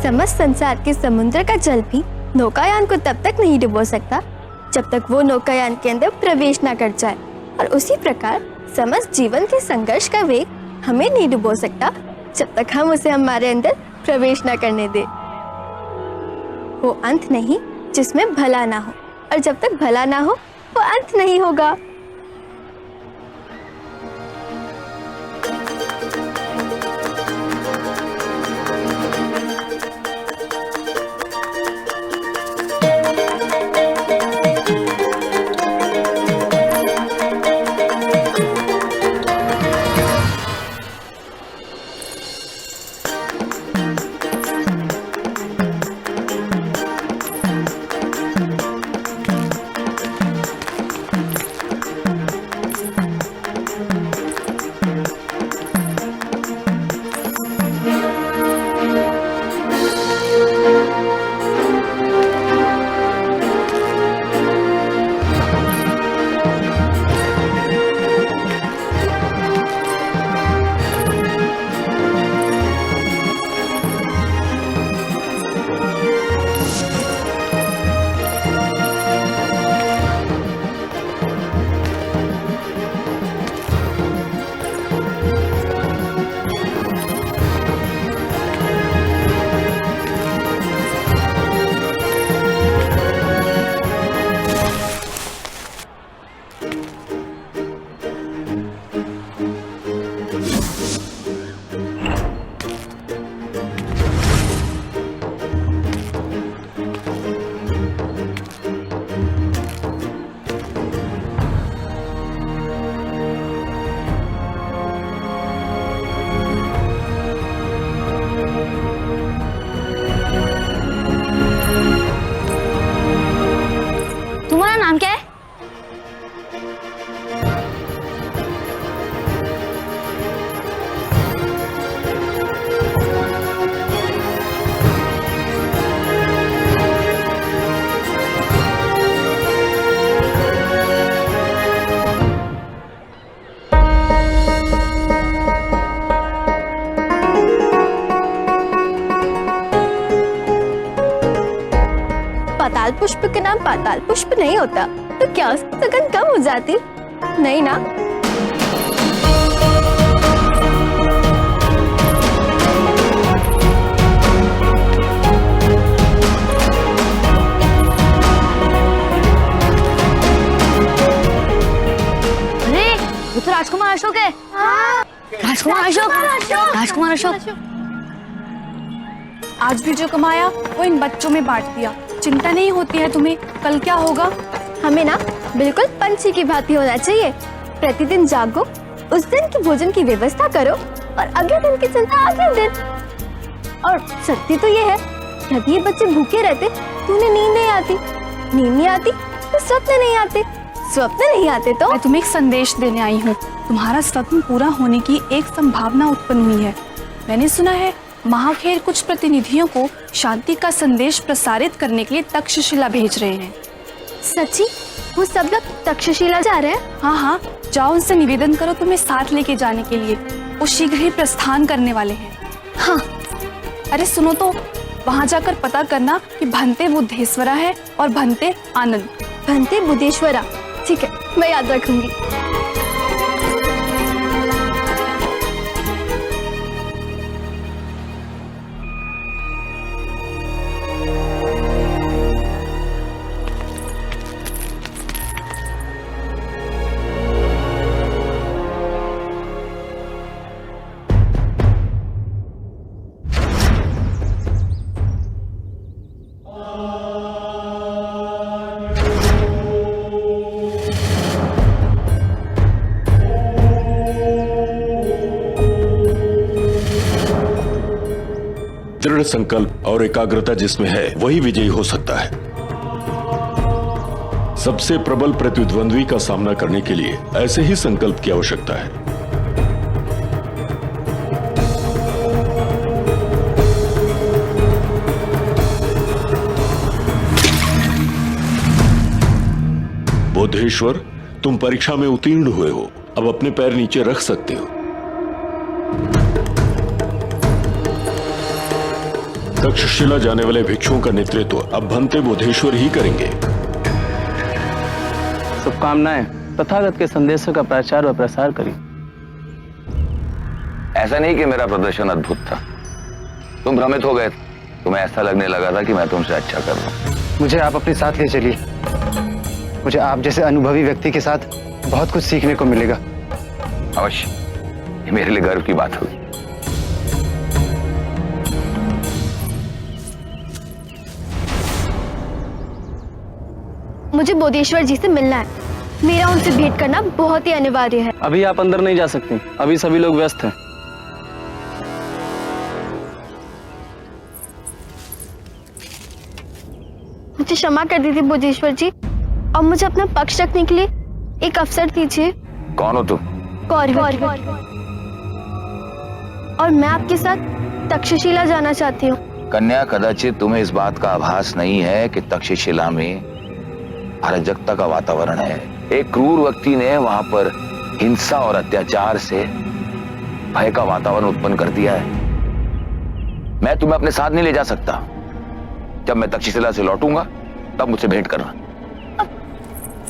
समस्त संसार के समुद्र का जल भी नौकायान को तब तक नहीं डुबो सकता जब तक वो नौकायान के अंदर प्रवेश ना कर जाए, और उसी प्रकार समस्त जीवन के संघर्ष का वेग हमें नहीं डुबो सकता जब तक हम उसे हमारे अंदर प्रवेश ना करने दे। वो अंत नहीं जिसमें भला ना हो, और जब तक भला ना हो वो अंत नहीं होगा। तुम्हारा नाम क्या है? पाताल पुष्प का नाम पाताल पुष्प नहीं होता तो क्या सुगंध कम हो जाती? नहीं ना। अरे वो तो राजकुमार अशोक है। राजकुमार अशोक, राजकुमार अशोक। आज भी जो कमाया वो इन बच्चों में बांट दिया। चिंता नहीं होती है तुम्हें कल क्या होगा? हमें ना बिल्कुल पंछी की भांति होना चाहिए। प्रतिदिन जागो, उस दिन की भोजन की व्यवस्था करो और अगले दिन की चिंता अगले दिन। और सत्य तो ये है, यदि ये बच्चे भूखे रहते तो उन्हें नींद नहीं आती, नींद नहीं आती तो स्वप्न नहीं आते, स्वप्न नहीं आते तो। मैं तुम्हें एक संदेश देने आई हूँ। तुम्हारा स्वप्न पूरा होने की एक संभावना उत्पन्न हुई है। मैंने सुना है महाखेर कुछ प्रतिनिधियों को शांति का संदेश प्रसारित करने के लिए तक्षशिला भेज रहे हैं। सच्ची? वो सब लोग तक्षशिला जा रहे हैं? हाँ हाँ, जाओ उनसे निवेदन करो तुम्हें साथ लेके जाने के लिए। वो शीघ्र ही प्रस्थान करने वाले हैं। हाँ। अरे सुनो तो, वहाँ जाकर पता करना कि भंते बुद्धेश्वरा है और भंते आनंद। भंते बुद्धेश्वरा, ठीक है, मैं याद रखूंगी। दृढ़ संकल्प और एकाग्रता जिसमें है वही विजयी हो सकता है। सबसे प्रबल प्रतिद्वंद्वी का सामना करने के लिए ऐसे ही संकल्प की आवश्यकता है। बोधेश्वर, तुम परीक्षा में उत्तीर्ण हुए हो, अब अपने पैर नीचे रख सकते हो। तक्षशिला जाने वाले भिक्षुओं का नेतृत्व अब भंते बोधेश्वर ही करेंगे। शुभकामनाएं। तथागत के संदेशों का प्रचार व प्रसार करिए। ऐसा नहीं कि मेरा प्रदर्शन अद्भुत था, तुम भ्रमित हो गए, तुम्हें ऐसा लगने लगा था कि मैं तुमसे अच्छा कर रहा हूं। मुझे आप अपने साथ ले चलिए। मुझे आप जैसे अनुभवी व्यक्ति के साथ बहुत कुछ सीखने को मिलेगा। अवश्य, ये मेरे लिए गर्व की बात होगी। मुझे बोधेश्वर जी से मिलना है। मेरा उनसे भेंट करना बहुत ही अनिवार्य है। अभी आप अंदर नहीं जा सकती, अभी सभी लोग व्यस्त हैं। मुझे क्षमा कर दीजिए बोधेश्वर जी, और मुझे अपना पक्ष रखने के लिए एक अवसर दीजिए। कौन हो तुम? कौरवी। और मैं आपके साथ तक्षशिला जाना चाहती हूँ। कन्या, कदाचित तुम्हें इस बात का आभास नहीं है कि तक्षशिला में अराजकता का वातावरण है। एक क्रूर व्यक्ति ने वहां पर हिंसा और अत्याचार से भय का वातावरण उत्पन्न कर दिया है। मैं तुम्हें अपने साथ नहीं ले जा सकता। जब मैं तक्षशिला से लौटूंगा तब मुझसे भेंट करना।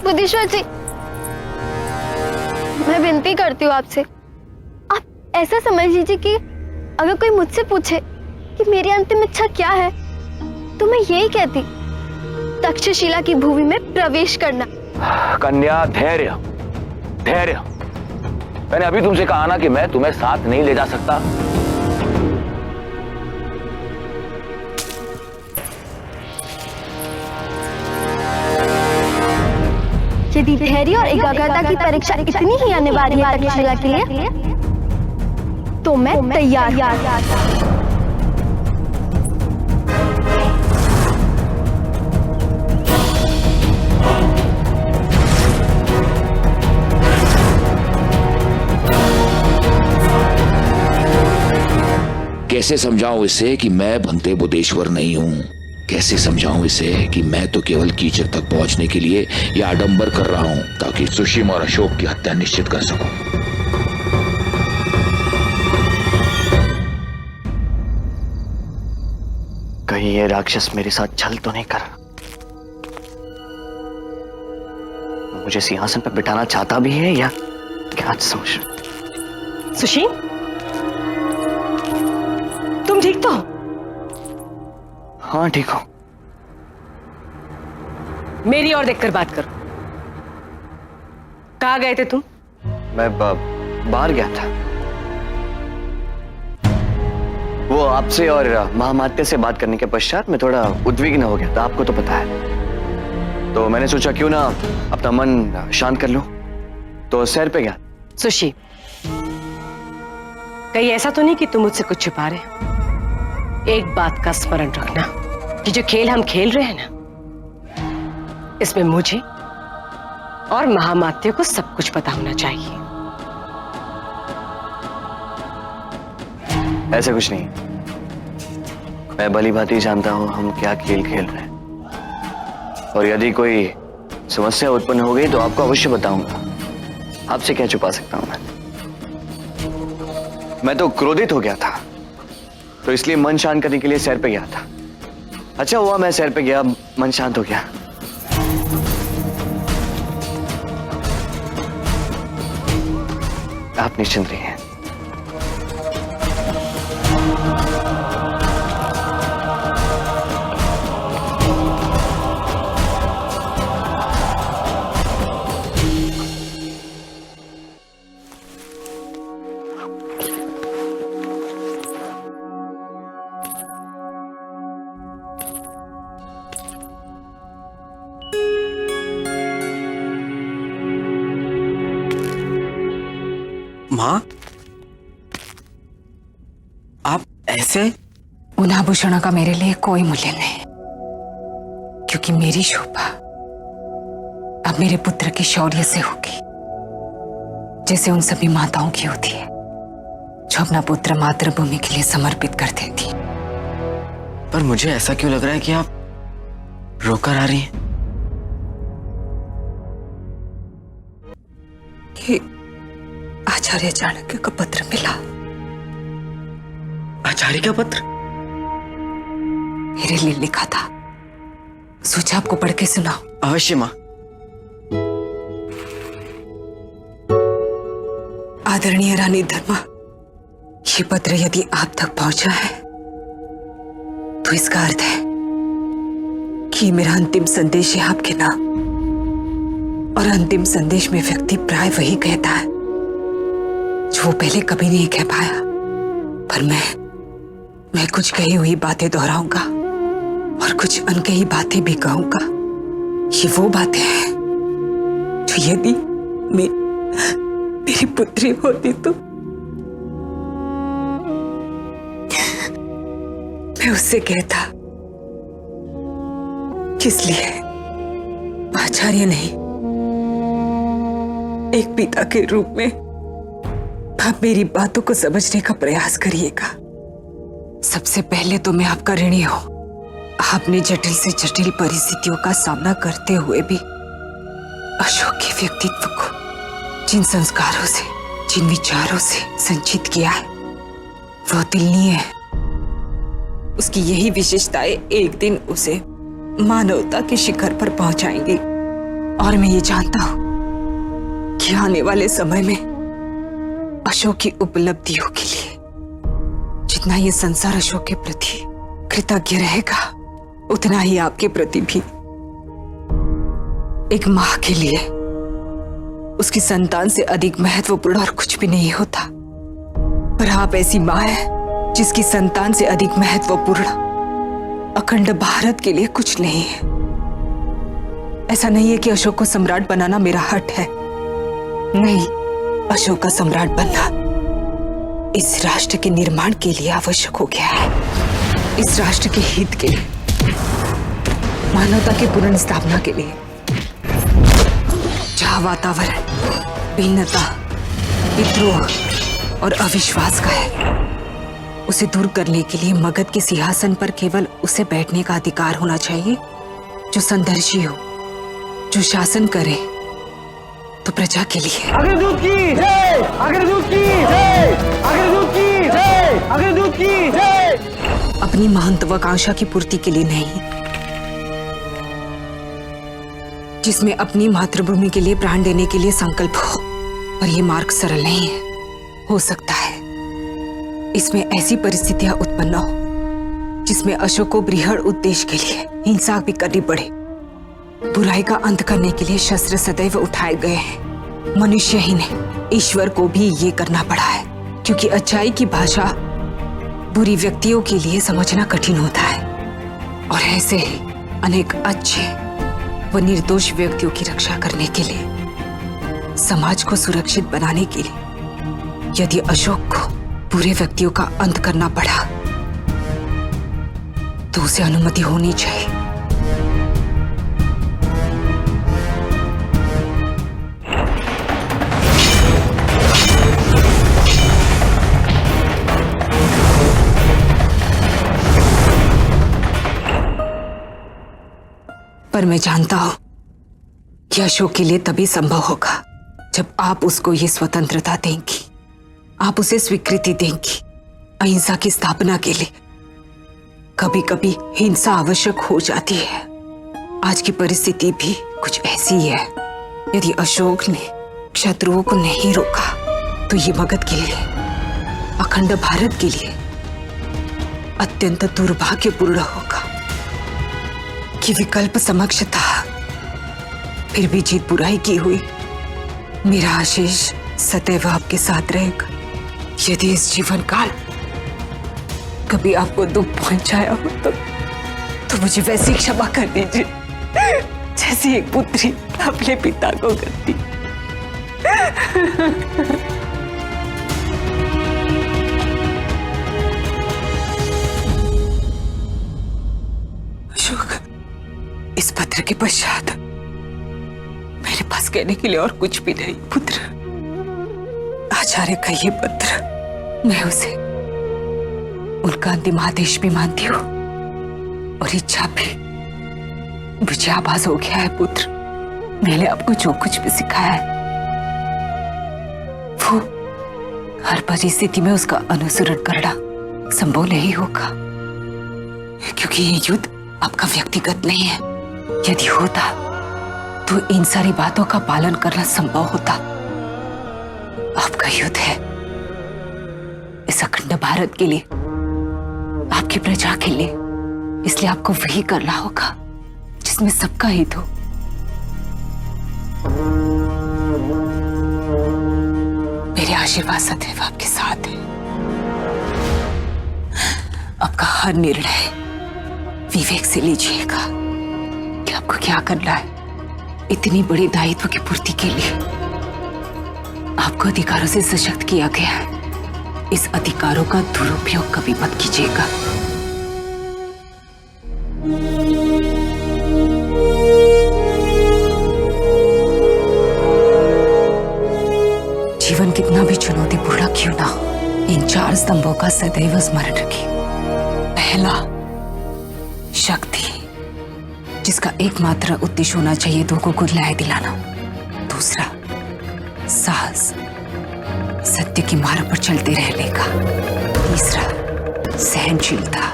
बोधेश्वर जी, मैं विनती करती हूँ आपसे, आप ऐसा समझ लीजिए कि अगर कोई मुझसे पूछे कि मेरी अंतिम इच्छा क्या है, तो मैं यही कहती, तक्षशिला की भूमि में प्रवेश करना। कन्या, धैर्य धैर्य। मैंने अभी तुमसे कहा ना कि मैं तुम्हें साथ नहीं ले जा सकता। यदि धैर्य और एकाग्रता की परीक्षा इतनी ही अनिवार्य है तक्षशिला के लिए, तो मैं तैयार। कैसे समझाऊं इसे कि मैं भंते बोधेश्वर नहीं हूं? कैसे समझाऊं इसे कि मैं तो केवल कीचक तक पहुंचने के लिए यह आडंबर कर रहा हूं ताकि सुशीम और अशोक की हत्या निश्चित कर सकूं। कहीं ये राक्षस मेरे साथ छल तो नहीं कर रहा? मुझे सिंहासन पर बिठाना चाहता भी है या क्या समझ? सुशील, तुम ठीक तो? हाँ ठीक हो। मेरी ओर देखकर बात करो। कहाँ गए थे तुम? मैं बाहर गया था। वो आपसे और महामात्य से बात करने के पश्चात मैं थोड़ा उद्विग्न हो गया था, आपको तो पता है। तो मैंने सोचा क्यों ना अपना मन शांत कर लूं, तो सैर पे गया। सुशील, कहीं ऐसा तो नहीं कि तुम मुझसे कुछ छुपा रहे हो? एक बात का स्मरण रखना कि जो खेल हम खेल रहे हैं ना, इसमें मुझे और महामात्य को सब कुछ पता होना चाहिए। ऐसा कुछ नहीं, मैं भली भांति जानता हूं हम क्या खेल खेल रहे हैं, और यदि कोई समस्या उत्पन्न हो गई तो आपको अवश्य बताऊंगा। आपसे क्या छुपा सकता हूं मैं तो क्रोधित हो गया था, तो इसलिए मन शांत करने के लिए सैर पे गया था। अच्छा हुआ मैं सैर पे गया, मन शांत हो गया। आप निश्चिंत रहिए। माँ, आप ऐसे? उन आभूषणों का मेरे लिए कोई मूल्य नहीं, क्योंकि मेरी शोभा अब मेरे पुत्र के शौर्य से होगी, जैसे उन सभी माताओं की होती है जो अपना पुत्र मातृभूमि के लिए समर्पित कर देती। पर मुझे ऐसा क्यों लग रहा है कि आप रोकर आ रही हैं? कि आचार्य चाणक्य का पत्र मिला। आचार्य का पत्र? मेरे लिए लिखा था। सोचा आपको पढ़ के सुनाओ। अवश्य माँ। आदरणीय रानी धर्मा, ये पत्र यदि आप तक पहुंचा है तो इसका अर्थ है कि मेरा अंतिम संदेश है आपके नाम। और अंतिम संदेश में व्यक्ति प्राय वही कहता है जो वो पहले कभी नहीं कह पाया। पर मैं कुछ कही हुई बातें दोहराऊंगा और कुछ अनकही बातें भी कहूंगा। ये वो बातें हैं जो यदि मेरी पुत्री होती तो मैं उससे कहता, किस लिए आचार्य नहीं, एक पिता के रूप में आप मेरी बातों को समझने का प्रयास करिएगा। सबसे पहले तो मैं आपका ऋणी हूं। आपने जटिल से जटिल परिस्थितियों का सामना करते हुए भी अशोक के व्यक्तित्व को जिन संस्कारों से, जिन विचारों से संचित किया है वो अतुलनीय है। उसकी यही विशेषताएं एक दिन उसे मानवता के शिखर पर पहुंचाएंगी। और मैं ये जानता हूं कि आने वाले समय में अशोक की उपलब्धियों के लिए जितना ये संसार अशोक के प्रति कृतज्ञ रहेगा, उतना ही आपके प्रति भी। एक मां के लिए उसकी संतान से अधिक महत्वपूर्ण और कुछ भी नहीं होता। पर आप ऐसी मां है जिसकी संतान से अधिक महत्वपूर्ण अखंड भारत के लिए कुछ नहीं है। ऐसा नहीं है कि अशोक को सम्राट बनाना मेरा हट है। नहीं, अशोक का सम्राट बनना इस राष्ट्र के निर्माण के लिए आवश्यक हो गया है। इस राष्ट्र के हित के लिए, मानवता की पुनः स्थापना के लिए। जहां वातावरण भिन्नता, विद्रोह और अविश्वास का है, उसे दूर करने के लिए मगध के सिंहासन पर केवल उसे बैठने का अधिकार होना चाहिए जो संदर्शी हो, जो शासन करे तो प्रजा के लिए। अग्रदूत की जय, अग्रदूत की जय, अग्रदूत की जय, अग्रदूत की जय। अपनी महत्वाकांक्षा की पूर्ति के लिए नहीं, जिसमें अपनी मातृभूमि के लिए प्राण देने के लिए संकल्प हो। पर यह मार्ग सरल नहीं है। हो सकता है इसमें ऐसी परिस्थितियां उत्पन्न हो जिसमें अशोक को बृहद उद्देश्य के लिए हिंसा भी करनी पड़े। बुराई का अंत करने के लिए शस्त्र सदैव उठाए गए हैं। मनुष्य ही नहीं, ईश्वर को भी ये करना पड़ा है, क्योंकि अच्छाई की भाषा बुरी व्यक्तियों के लिए समझना कठिन होता है। और ऐसे ही अनेक अच्छे व निर्दोष व्यक्तियों की रक्षा करने के लिए, समाज को सुरक्षित बनाने के लिए यदि अशोक को बुरे व्यक्तियों का अंत करना पड़ा तो उसे अनुमति होनी चाहिए। पर मैं जानता हूं कि अशोक के लिए तभी संभव होगा जब आप उसको ये स्वतंत्रता देंगी, आप उसे स्वीकृति देंगी अहिंसा की स्थापना के लिए। कभी कभी हिंसा आवश्यक हो जाती है। आज की परिस्थिति भी कुछ ऐसी है। यदि अशोक ने शत्रुओं को नहीं रोका तो ये मगध के लिए, अखंड भारत के लिए अत्यंत दुर्भाग्यपूर्ण होगा कि विकल्प समक्ष था, फिर भी जीत बुराई की हुई। मेरा आशीष सदैव आपके साथ रहेगा। यदि इस जीवन काल कभी आपको दुख पहुंचाया हो तो मुझे वैसी क्षमा कर दीजिए जैसी एक पुत्री अपने पिता को करती। अशोक, इस पत्र के पश्चात मेरे पास कहने के लिए और कुछ भी नहीं। पुत्र, आचार्य का ये पत्र, मैं उसे उनका अंतिम आदेश भी मानती हूँ और इच्छा भी। मुझे आभास हो गया है पुत्र, मैंने आपको जो कुछ भी सिखाया है वो हर परिस्थिति में उसका अनुसरण करना संभव नहीं होगा। क्योंकि ये युद्ध आपका व्यक्तिगत नहीं है। यदि होता तो इन सारी बातों का पालन करना संभव होता। आपका युद्ध है इस अखंड भारत के लिए, आपकी प्रजा के लिए, इसलिए आपको वही करना होगा जिसमें सबका हित हो। मेरे आशीर्वाद सदैव आपके साथ है। आपका हर निर्णय विवेक से लीजिएगा कि आपको क्या करना है। इतनी बड़ी दायित्व की पूर्ति के लिए आपको अधिकारों से सशक्त किया गया है। इस अधिकारों का दुरुपयोग कभी मत कीजिएगा। जीवन कितना भी चुनौतीपूर्ण क्यों ना हो, इन 4 स्तंभों का सदैव स्मरण रखें। पहला, शक्ति, जिसका एकमात्र उद्देश्य होना चाहिए लोगों को न्याय दिलाना। दूसरा, साहस, सत्य की मार्ग पर चलते रहने का। तीसरा, सहनशीलता,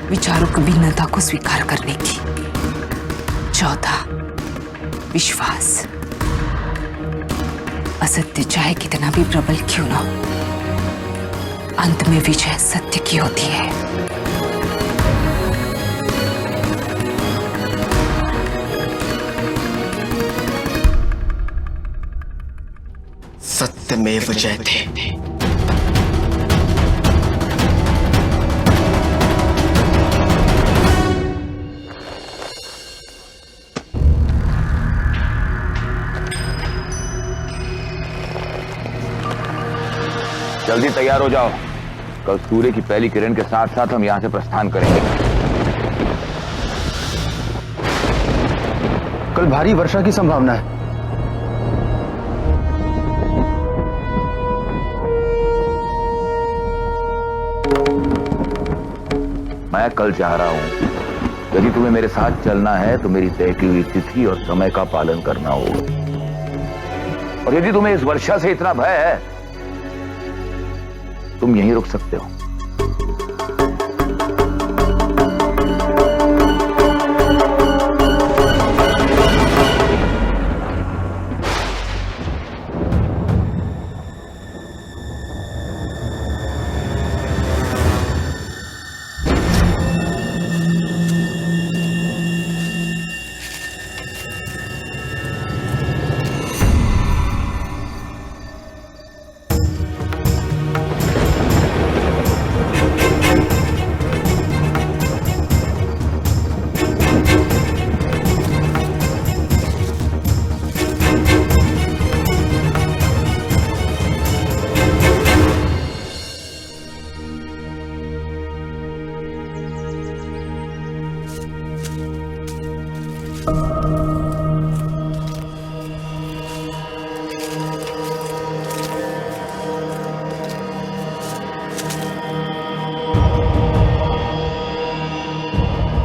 विचारों की भिन्नता को स्वीकार करने की। चौथा, विश्वास, असत्य चाहे कितना भी प्रबल क्यों ना हो, अंत में विजय सत्य की होती है। सत्यमेव जयते। जल्दी तैयार हो जाओ, कल सूर्य की पहली किरण के साथ साथ हम यहां से प्रस्थान करेंगे। कल भारी वर्षा की संभावना है। मैं कल जा रहा हूं। यदि तुम्हें मेरे साथ चलना है तो मेरी तय की हुई तिथि और समय का पालन करना होगा। और यदि तुम्हें इस वर्षा से इतना भय है, तुम यहीं रुक सकते हो।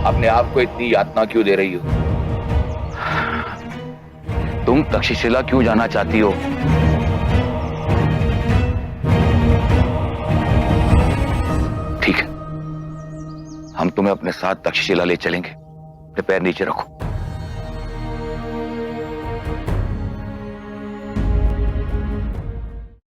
अपने आप को इतनी यातना क्यों दे रही हो? तुम तक्षशिला क्यों जाना चाहती हो? ठीक है, हम तुम्हें अपने साथ तक्षशिला ले चलेंगे। अपने पैर नीचे रखो।